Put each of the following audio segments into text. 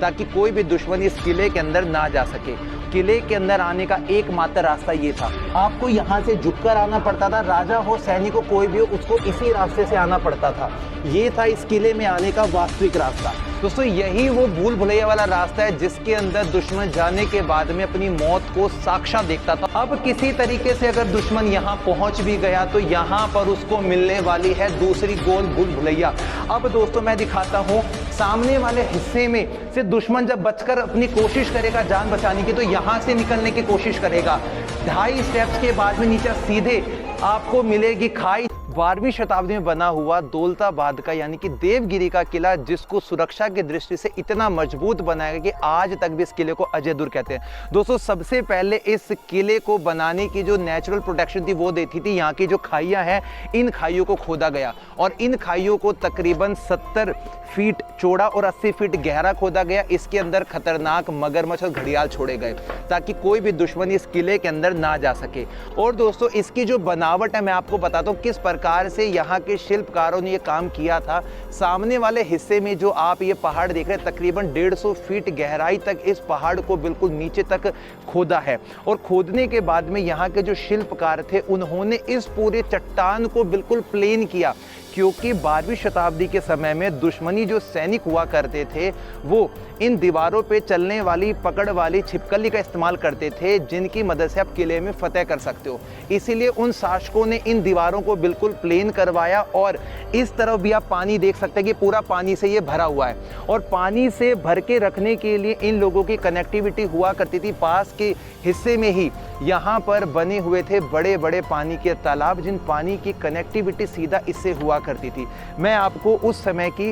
ताकि कोई भी दुश्मन इस किले के अंदर ना जा सके। किले के अंदर आने का एकमात्र रास्ता ये था, आपको यहाँ से झुककर आना पड़ता था। राजा हो, सैनिक हो, कोई भी हो, उसको इसी रास्ते से आना पड़ता था। ये था इस किले में आने का वास्तविक रास्ता। दोस्तों यही वो भूल भुलैया वाला रास्ता है जिसके अंदर दुश्मन जाने के बाद में अपनी मौत को साक्षात देखता था। अब किसी तरीके से अगर दुश्मन यहाँ पहुंच भी गया तो यहाँ पर उसको मिलने वाली है दूसरी गोल भूल भुलैया। अब दोस्तों मैं दिखाता हूँ सामने वाले हिस्से में से दुश्मन जब बचकर अपनी कोशिश करेगा जान बचाने की, तो यहाँ से निकलने की कोशिश करेगा। 2.5 स्टेप्स के बाद में नीचे सीधे आपको मिलेगी खाई। 12वीं शताब्दी में बना हुआ दौलताबाद का यानी कि देवगिरी का किला, जिसको सुरक्षा की दृष्टि से इतना मजबूत बनाया गया कि आज तक भी इस किले को अजय दुर्ग कहते हैं। दोस्तों सबसे पहले इस किले को बनाने की जो नेचुरल प्रोटेक्शन थी वो देती थी यहाँ की जो खाइयाँ हैं, इन खाइयों को खोदा गया और इन खाइयों को तकरीबन 70 फीट चौड़ा और 80 फीट गहरा खोदा गया। इसके अंदर खतरनाक मगरमच्छ और घड़ियाल छोड़े गए ताकि कोई भी दुश्मन इस किले के अंदर ना जा सके। और दोस्तों इसकी जो बनावट है मैं आपको बताता हूँ किस प्रकार से यहाँ के शिल्पकारों ने ये काम किया था। सामने वाले हिस्से में जो आप ये पहाड़ देख रहे हैं, तकरीबन 150 फीट गहराई तक इस पहाड़ को बिल्कुल नीचे तक खोदा है। और खोदने के बाद में यहाँ के जो शिल्पकार थे उन्होंने इस पूरे चट्टान को बिल्कुल प्लेन किया, क्योंकि 12वीं शताब्दी के समय में दुश्मनी जो सैनिक हुआ करते थे वो इन दीवारों पे चलने वाली पकड़ वाली छिपकली का इस्तेमाल करते थे, जिनकी मदद से आप किले में फतेह कर सकते हो। इसीलिए उन शासकों ने इन दीवारों को बिल्कुल प्लेन करवाया और इस तरफ भी आप पानी देख सकते हैं कि पूरा पानी से ये भरा हुआ है। और पानी से भर के रखने के लिए इन लोगों की कनेक्टिविटी हुआ करती थी। पास के हिस्से में ही यहाँ पर बने हुए थे बड़े बड़े पानी के तालाब, जिन पानी की कनेक्टिविटी सीधा इससे हुआ करती थी। मैं आपको उस समय की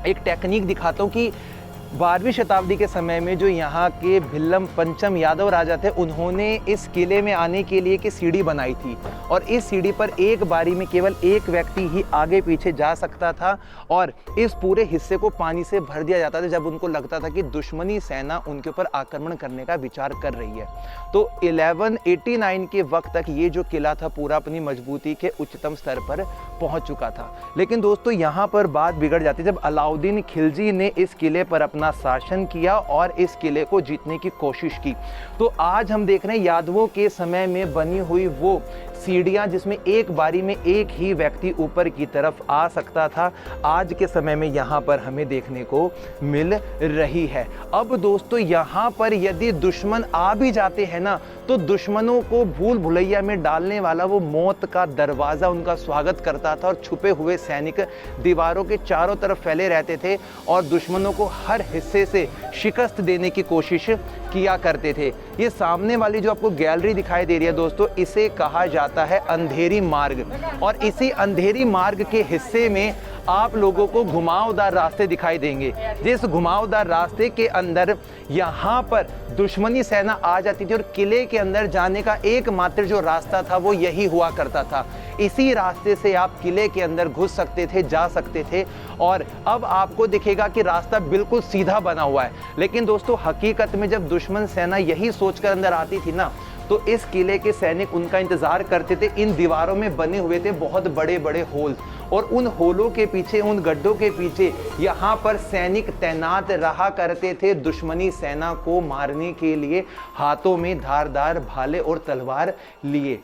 एक टेक्निक दिखाता हूँ कि 12वीं शताब्दी के समय में जो यहाँ के भिल्लम पंचम यादव राजा थे, उन्होंने इस किले में आने के लिए की सीढ़ी बनाई थी और इस सीढ़ी पर एक बारी में केवल एक व्यक्ति ही आगे पीछे जा सकता था और इस पूरे हिस्से को पानी से भर दिया जाता था जब उनको लगता था कि दुश्मनी सेना उनके ऊपर आक्रमण करने का विचार कर रही है। तो 1189 के वक्त तक ये जो किला था पूरा अपनी मजबूती के उच्चतम स्तर पर पहुंच चुका था। लेकिन दोस्तों यहाँ पर बात बिगड़ जाती जब अलाउद्दीन खिलजी ने इस किले पर अपना शासन किया और इस किले को जीतने की कोशिश की। तो आज हम देख रहे हैं यादवों के समय में बनी हुई वो सीढ़ियां जिसमें एक बारी में एक ही व्यक्ति ऊपर की तरफ आ सकता था, आज के समय में यहाँ पर हमें देखने को मिल रही है। अब दोस्तों यहाँ पर यदि दुश्मन आ भी जाते हैं ना, तो दुश्मनों को भूल भुलैया में डालने वाला वो मौत का दरवाज़ा उनका स्वागत करता था और छुपे हुए सैनिक दीवारों के चारों तरफ फैले रहते थे और दुश्मनों को हर हिस्से से शिकस्त देने की कोशिश किया करते थे। ये सामने वाली जो आपको गैलरी दिखाई दे रही है दोस्तों, इसे कहा जाता है अंधेरी मार्ग और इसी अंधेरी मार्ग के हिस्से में आप लोगों को घुमावदार रास्ते दिखाई देंगे। जिस घुमावदार रास्ते के अंदर यहाँ पर दुश्मनी सेना आ जाती थी और किले के अंदर जाने का एकमात्र जो रास्ता था वो यही हुआ करता था। इसी रास्ते से आप किले के अंदर घुस सकते थे, जा सकते थे और अब आपको दिखेगा कि रास्ता बिल्कुल सीधा बना हुआ है। लेकिन दोस्तों हकीकत में जब दुश्मन सेना यही सोचकर अंदर आती थी ना, तो इस किले के सैनिक उनका इंतजार करते थे। इन दीवारों में बने हुए थे बहुत बड़े बड़े होल और उन होलों के पीछे, उन गड्ढों के पीछे यहाँ पर सैनिक तैनात रहा करते थे दुश्मनी सेना को मारने के लिए, हाथों में धारदार भाले और तलवार लिए।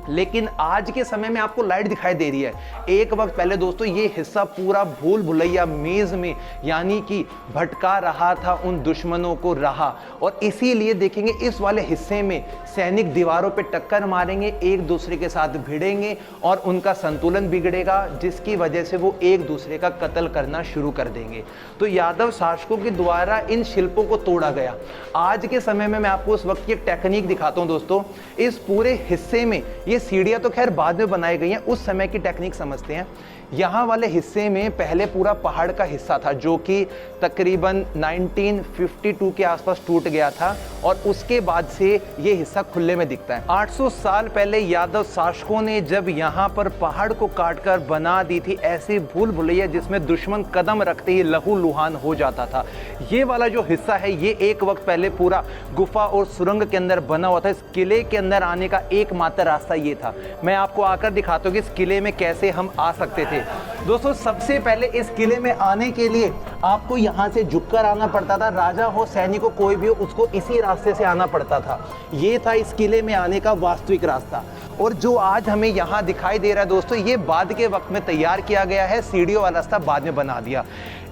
लेकिन आज के समय में आपको लाइट दिखाई दे रही है। एक वक्त पहले दोस्तों ये हिस्सा पूरा भूल भुलैया मेज में यानी कि भटका रहा था, उन दुश्मनों को रहा और इसीलिए देखेंगे इस वाले हिस्से में सैनिक दीवारों पे टक्कर मारेंगे, एक दूसरे के साथ भिड़ेंगे और उनका संतुलन बिगड़ेगा, जिसकी वजह से वो एक दूसरे का कत्ल करना शुरू कर देंगे। तो यादव शासकों के द्वारा इन शिल्पों को तोड़ा गया। आज के समय में मैं आपको उस वक्त की एक टेक्निक दिखाता हूँ दोस्तों। इस पूरे हिस्से में ये सीढ़ियां तो खैर बाद में बनाई गई हैं, उस समय की टेक्निक समझते हैं। यहाँ वाले हिस्से में पहले पूरा पहाड़ का हिस्सा था जो कि तकरीबन 1952 के आसपास टूट गया था और उसके बाद से ये हिस्सा खुले में दिखता है। 800 साल पहले यादव शासकों ने जब यहाँ पर पहाड़ को काटकर बना दी थी ऐसी भूल भुलैया जिसमें दुश्मन कदम रखते ही लहू लुहान हो जाता था। ये वाला जो हिस्सा है ये एक वक्त पहले पूरा गुफा और सुरंग के अंदर बना हुआ था। इस किले के अंदर आने का एकमात्र रास्ता ये था। मैं आपको आकर दिखाता हूँ कि इस किले में कैसे हम आ सकते थे। दोस्तों सबसे पहले इस किले में आने के लिए आपको यहाँ से झुककर आना पड़ता था। राजा हो, सैनिक हो, कोई भी हो, उसको इसी रास्ते से आना पड़ता था। ये था इस किले में आने का वास्तविक रास्ता। और जो आज हमें यहाँ दिखाई दे रहा है दोस्तों, ये बाद के वक्त में तैयार किया गया है, सीढ़ियों वाला रास्ता बाद में बना दिया।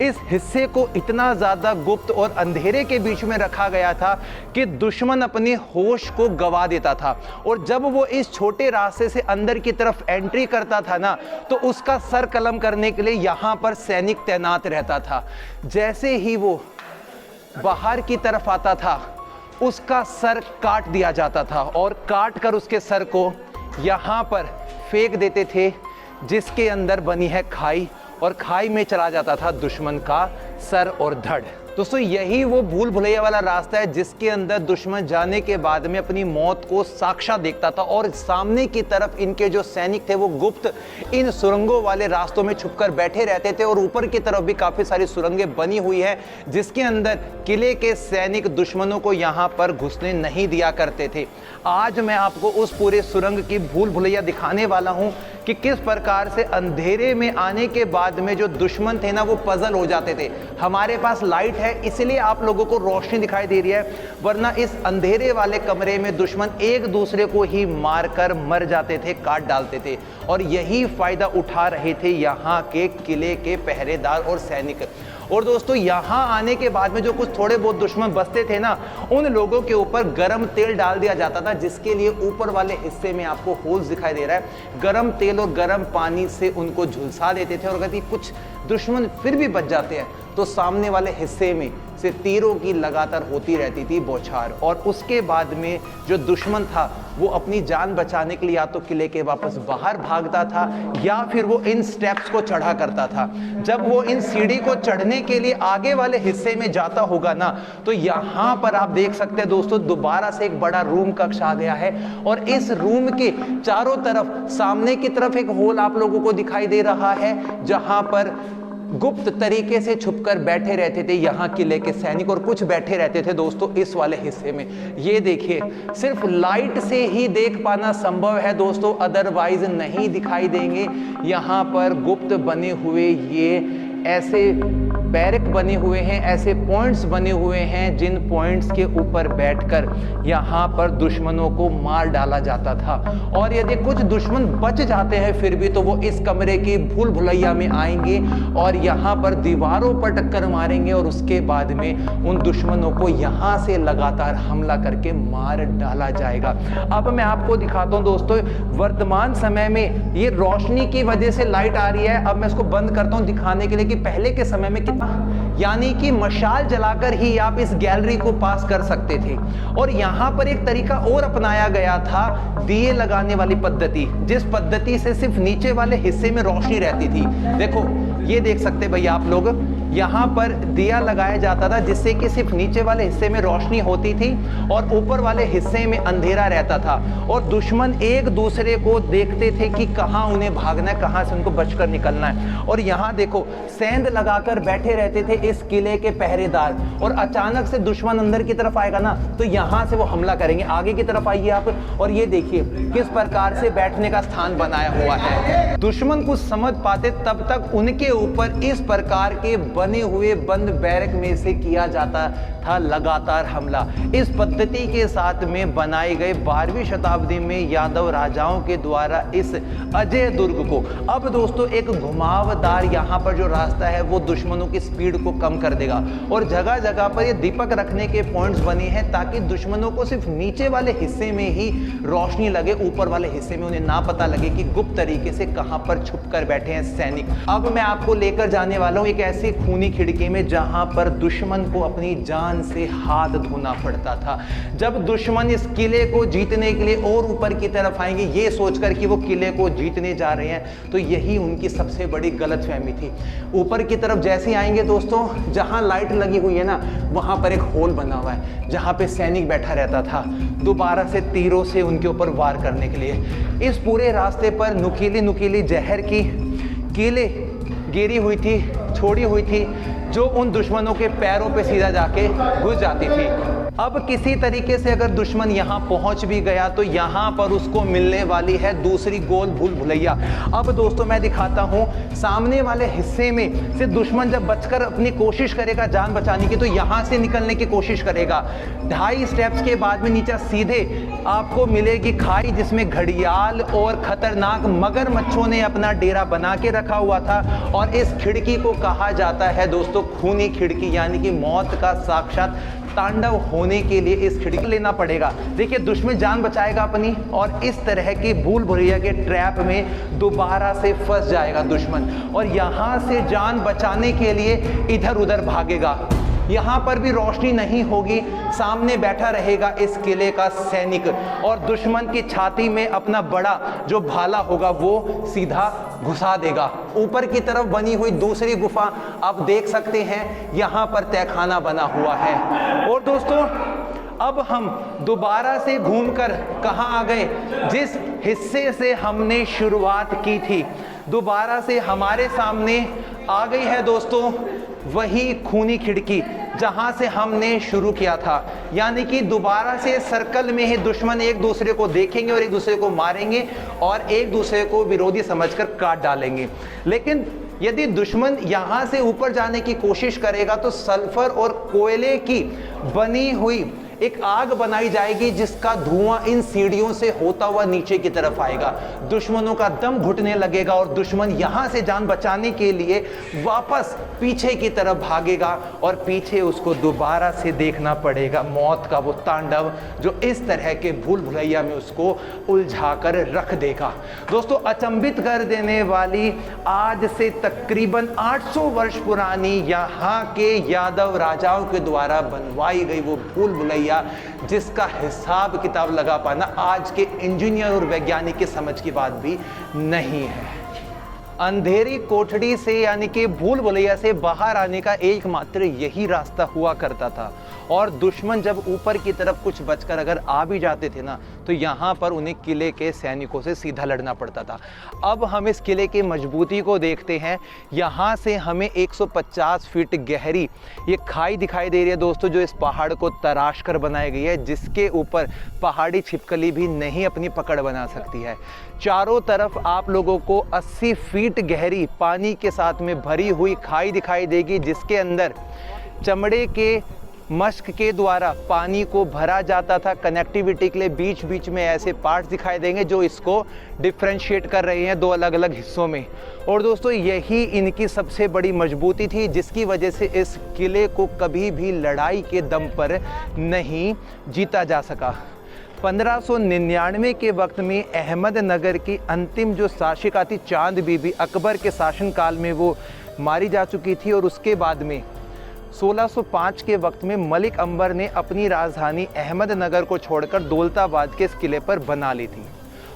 इस हिस्से को इतना ज़्यादा गुप्त और अंधेरे के बीच में रखा गया था कि दुश्मन अपने होश को गवा देता था। और जब वो इस छोटे रास्ते से अंदर की तरफ एंट्री करता था ना, तो उसका सर कलम करने के लिए यहाँ पर सैनिक तैनात रहता था। जैसे ही वो बाहर की तरफ आता था, उसका सर काट दिया जाता था और काट कर उसके सर को यहाँ पर फेंक देते थे, जिसके अंदर बनी है खाई, और खाई में चला जाता था दुश्मन का सर और धड़। दोस्तों यही वो भूल भुलैया वाला रास्ता है जिसके अंदर दुश्मन जाने के बाद में अपनी मौत को साक्षात देखता था। और सामने की तरफ इनके जो सैनिक थे वो गुप्त इन सुरंगों वाले रास्तों में छुपकर बैठे रहते थे। और ऊपर की तरफ भी काफ़ी सारी सुरंगें बनी हुई है जिसके अंदर किले के सैनिक दुश्मनों को यहाँ पर घुसने नहीं दिया करते थे। आज मैं आपको उस पूरे सुरंग की भूल भुलैया दिखाने वाला हूँ कि किस प्रकार से अंधेरे में आने के बाद में जो दुश्मन थे ना, वो पजल हो जाते थे। हमारे पास लाइट है इसलिए आप लोगों को रोशनी दिखाई दे रही है, वरना इस अंधेरे वाले कमरे में दुश्मन एक दूसरे को ही मारकर मर जाते थे, काट डालते थे। और यही फायदा उठा रहे थे यहाँ के किले के पहरेदार और सैनिक। और दोस्तों यहाँ आने के बाद में जो कुछ थोड़े बहुत दुश्मन बसते थे ना, उन लोगों के ऊपर गर्म तेल डाल दिया जाता था, जिसके लिए ऊपर वाले हिस्से में आपको होल्स दिखाई दे रहा है। गर्म तेल और गर्म पानी से उनको झुलसा देते थे। और यदि कुछ दुश्मन फिर भी बच जाते हैं तो सामने वाले हिस्से में से तीरों की लगातार होती रहती थी बौछार। और उसके बाद में जो दुश्मन था वो अपनी जान बचाने के लिए या तो किले के वापस बाहर भागता था या फिर वो इन स्टेप्स को चढ़ा करता था। जब वो इन सीढ़ी को चढ़ने के लिए आगे वाले हिस्से में जाता होगा ना, तो यहाँ पर आप देख सकते हैं दोस्तों दोबारा से एक बड़ा रूम कक्ष आ गया है। और इस रूम के चारों तरफ सामने की तरफ एक होल आप लोगों को दिखाई दे रहा है, जहां पर गुप्त तरीके से छुपकर बैठे रहते थे यहाँ किले के सैनिक। और कुछ बैठे रहते थे दोस्तों इस वाले हिस्से में। ये देखिए, सिर्फ लाइट से ही देख पाना संभव है दोस्तों, अदरवाइज नहीं दिखाई देंगे। यहाँ पर गुप्त बने हुए ये ऐसे बैरक बने हुए हैं, ऐसे पॉइंट्स बने हुए हैं जिन पॉइंट्स के ऊपर बैठकर यहाँ पर दुश्मनों को मार डाला जाता था। और यदि कुछ दुश्मन बच जाते हैं फिर भी, तो वो इस कमरे की भूल भुलैया में आएंगे और यहाँ पर दीवारों पर टक्कर मारेंगे। और उसके बाद में उन दुश्मनों को यहाँ से लगातार हमला करके मार डाला जाएगा। अब मैं आपको दिखाता हूँ दोस्तों, वर्तमान समय में ये रोशनी की वजह से लाइट आ रही है। अब मैं इसको बंद करता हूँ दिखाने के लिए कि पहले के समय में कितना, यानी कि मशाल जलाकर ही आप इस गैलरी को पास कर सकते थे। और यहाँ पर एक तरीका और अपनाया गया था, दिए लगाने वाली पद्धति, जिस पद्धति से सिर्फ नीचे वाले हिस्से में रोशनी रहती थी। देखो ये देख सकते भैया आप लोग, यहाँ पर दिया लगाया जाता था जिससे कि सिर्फ नीचे वाले हिस्से में रोशनी होती थी और ऊपर वाले हिस्से में अंधेरा रहता था। और दुश्मन एक दूसरे को देखते थे कि कहाँ उन्हें भागना है, कहाँ से उनको बचकर निकलना है। और यहाँ देखो सेंध लगाकर बैठे रहते थे इस किले के पहरेदार। और अचानक से दुश्मन अंदर की तरफ आएगा ना, तो यहाँ से वो हमला करेंगे। आगे की तरफ आइए आप और ये देखिए किस प्रकार से बैठने का स्थान बनाया हुआ है। दुश्मन कुछ समझ पाते तब तक उनके ऊपर इस प्रकार के बने हुए बंद बैरक में से किया जाता था लगातार हमला। इस पद्धति के साथ में बनाए गए 12वीं शताब्दी में यादव राजाओं के द्वारा इस अजय दुर्ग को, अब दोस्तों एक घुमावदार यहाँ पर जो रास्ता है वो दुश्मनों की स्पीड को कम कर देगा। और जगह जगह पर ये दीपक रखने के पॉइंट्स बने हैं ताकि दुश्मनों को सिर्फ नीचे वाले हिस्से में ही रोशनी लगे, ऊपर वाले हिस्से में उन्हें ना पता लगे कि गुप्त तरीके से कहां पर छुप कर बैठे हैं सैनिक। अब मैं आपको लेकर जाने वाला हूं एक ऐसी खूनी खिड़की में जहां पर दुश्मन को अपनी जान से हाथ धोना पड़ता था। जब दुश्मन इस किले को जीतने के लिए और ऊपर की तरफ आएंगे ये सोचकर कि वो किले को जीतने जा रहे हैं, तो यही उनकी सबसे बड़ी गलतफहमी थी। ऊपर की तरफ जैसे आएंगे दोस्तों, जहां लाइट लगी हुई है ना, वहां पर एक होल बना हुआ है जहां पे सैनिक बैठा रहता था दोबारा से तीरों से उनके ऊपर वार करने के लिए। इस पूरे रास्ते पर नुकीली नुकीली जहर की कीलें गिरी हुई थी, छोड़ी हुई थी, जो उन दुश्मनों के पैरों पे सीधा जाके घुस जाती थी। अब किसी तरीके से अगर दुश्मन यहाँ पहुँच भी गया तो यहाँ पर उसको मिलने वाली है दूसरी गोल भूल भुलैया। अब दोस्तों मैं दिखाता हूँ सामने वाले हिस्से में से दुश्मन जब बचकर अपनी कोशिश करेगा जान बचाने की, तो यहाँ से निकलने की कोशिश करेगा। 2.5 स्टेप्स के बाद में नीचे सीधे आपको मिलेगी खाई, जिसमें घड़ियाल और खतरनाक मगरमच्छों ने अपना डेरा बना के रखा हुआ था। और इस खिड़की को कहा जाता है दोस्तों खूनी खिड़की, यानी कि मौत का साक्षात तांडव होने के लिए इस खिड़की लेना पड़ेगा। देखिए दुश्मन जान बचाएगा अपनी और इस तरह की भूल भुलैया के ट्रैप में दोबारा से फंस जाएगा दुश्मन, और यहाँ से जान बचाने के लिए इधर उधर भागेगा। यहाँ पर भी रोशनी नहीं होगी, सामने बैठा रहेगा इस किले का सैनिक और दुश्मन की छाती में अपना बड़ा जो भाला होगा वो सीधा घुसा देगा। ऊपर की तरफ बनी हुई दूसरी गुफा आप देख सकते हैं, यहाँ पर तहखाना बना हुआ है। और दोस्तों अब हम दोबारा से घूमकर कहाँ आ गए, जिस हिस्से से हमने शुरुआत की थी दोबारा से हमारे सामने आ गई है दोस्तों वही खूनी खिड़की जहां से हमने शुरू किया था। यानी कि दोबारा से सर्कल में ही दुश्मन एक दूसरे को देखेंगे और एक दूसरे को मारेंगे और एक दूसरे को विरोधी समझकर काट डालेंगे। लेकिन यदि दुश्मन यहां से ऊपर जाने की कोशिश करेगा तो सल्फर और कोयले की बनी हुई एक आग बनाई जाएगी, जिसका धुआं इन सीढ़ियों से होता हुआ नीचे की तरफ आएगा। दुश्मनों का दम घुटने लगेगा और दुश्मन यहां से जान बचाने के लिए वापस पीछे की तरफ भागेगा और पीछे उसको दोबारा से देखना पड़ेगा मौत का वो तांडव जो इस तरह के भूल भुलैया में उसको उलझा कर रख देगा। दोस्तों अचंभित कर देने वाली आज से तकरीबन 800 वर्ष पुरानी यहाँ के यादव राजाओं के द्वारा बनवाई गई वो भूल भुलैया, जिसका हिसाब किताब लगा पाना आज के इंजीनियर और वैज्ञानिक की समझ की बात भी नहीं है। अंधेरी कोठड़ी से यानी कि भूल भुलैया से बाहर आने का एकमात्र यही रास्ता हुआ करता था, और दुश्मन जब ऊपर की तरफ कुछ बचकर अगर आ भी जाते थे ना तो यहाँ पर उन्हें किले के सैनिकों से सीधा लड़ना पड़ता था। अब हम इस किले की मजबूती को देखते हैं। यहाँ से हमें 150 फीट गहरी ये खाई दिखाई दे रही है दोस्तों, जो इस पहाड़ को तराश कर बनाई गई है, जिसके ऊपर पहाड़ी छिपकली भी नहीं अपनी पकड़ बना सकती है। चारों तरफ आप लोगों को 80 फीट गहरी पानी के साथ में भरी हुई खाई दिखाई देगी, जिसके अंदर चमड़े के मश्क के द्वारा पानी को भरा जाता था। कनेक्टिविटी के लिए बीच बीच में ऐसे पार्ट्स दिखाई देंगे जो इसको डिफ्रेंशिएट कर रहे हैं दो अलग अलग हिस्सों में। और दोस्तों यही इनकी सबसे बड़ी मजबूती थी, जिसकी वजह से इस किले को कभी भी लड़ाई के दम पर नहीं जीता जा सका। 1599 के वक्त में अहमदनगर की अंतिम जो शासिका थी चांद बीबी, अकबर के शासनकाल में वो मारी जा चुकी थी, और उसके बाद में 1605 के वक्त में मलिक अंबर ने अपनी राजधानी अहमदनगर को छोड़कर दौलताबाद के इस किले पर बना ली थी।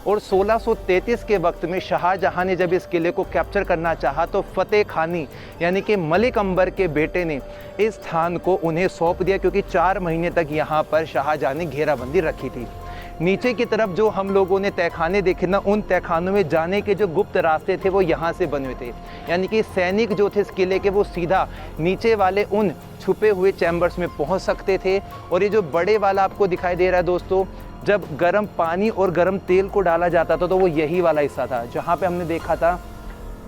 और 1633 के वक्त में शाहजहां ने जब इस किले को कैप्चर करना चाहा तो फतेह खानी यानी कि मलिक अंबर के बेटे ने इस स्थान को उन्हें सौंप दिया, क्योंकि 4 महीने तक यहाँ पर शाहजहां ने घेराबंदी रखी थी। नीचे की तरफ जो हम लोगों ने तहखाने देखे ना, उन तहखानों में जाने के जो गुप्त रास्ते थे वो यहाँ से बने हुए थे। यानी कि सैनिक जो थे इस किले के वो सीधा नीचे वाले उन छुपे हुए चैम्बर्स में पहुँच सकते थे। और ये जो बड़े वाला आपको दिखाई दे रहा है दोस्तों, जब गर्म पानी और गर्म तेल को डाला जाता था तो वो यही वाला हिस्सा था, जहाँ पे हमने देखा था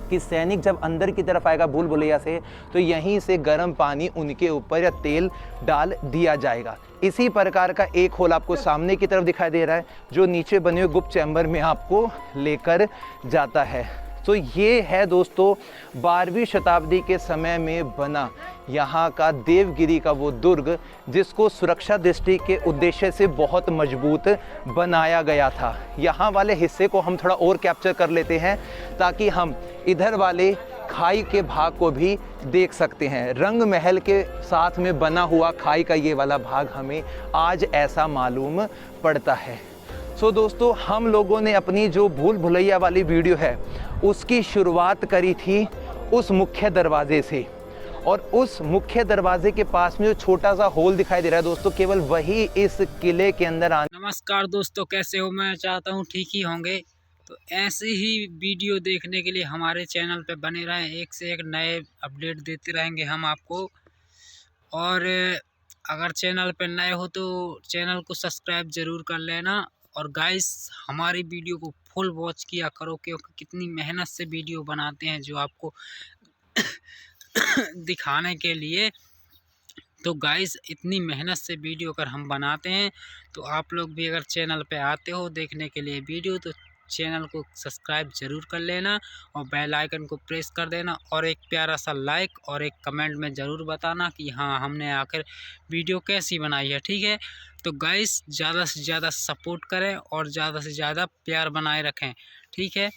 कि सैनिक जब अंदर की तरफ आएगा भूल भुलैया से तो यहीं से गर्म पानी उनके ऊपर या तेल डाल दिया जाएगा। इसी प्रकार का एक होल आपको सामने की तरफ दिखाई दे रहा है, जो नीचे बने हुए गुप्त चैम्बर में आपको लेकर जाता है। तो ये है दोस्तों 12वीं शताब्दी के समय में बना यहाँ का देवगिरी का वो दुर्ग, जिसको सुरक्षा दृष्टि के उद्देश्य से बहुत मजबूत बनाया गया था। यहाँ वाले हिस्से को हम थोड़ा और कैप्चर कर लेते हैं ताकि हम इधर वाले खाई के भाग को भी देख सकते हैं। रंग महल के साथ में बना हुआ खाई का ये वाला भाग हमें आज ऐसा मालूम पड़ता है। सो दोस्तों, हम लोगों ने अपनी जो भूल भुलैया वाली वीडियो है उसकी शुरुआत करी थी उस मुख्य दरवाजे से, और उस मुख्य दरवाजे के पास में जो छोटा सा होल दिखाई दे रहा है दोस्तों, केवल वही इस किले के अंदर आने। नमस्कार दोस्तों, कैसे हो? मैं चाहता हूँ ठीक ही होंगे। तो ऐसे ही वीडियो देखने के लिए हमारे चैनल पे बने रहें, एक से एक नए अपडेट देते रहेंगे हम आपको। और अगर चैनल पे नए हो तो चैनल को सब्सक्राइब ज़रूर कर लेना। और गाइस हमारी वीडियो को फुल वॉच किया करो, क्योंकि कितनी मेहनत से वीडियो बनाते हैं जो आपको दिखाने के लिए। तो गाइस इतनी मेहनत से वीडियो अगर हम बनाते हैं तो आप लोग भी अगर चैनल पे आते हो देखने के लिए वीडियो, तो चैनल को सब्सक्राइब ज़रूर कर लेना और बेल आइकन को प्रेस कर देना, और एक प्यारा सा लाइक और एक कमेंट में ज़रूर बताना कि हाँ हमने आखिर वीडियो कैसी बनाई है, ठीक है। तो गाइस ज़्यादा से ज़्यादा सपोर्ट करें और ज़्यादा से ज़्यादा प्यार बनाए रखें, ठीक है।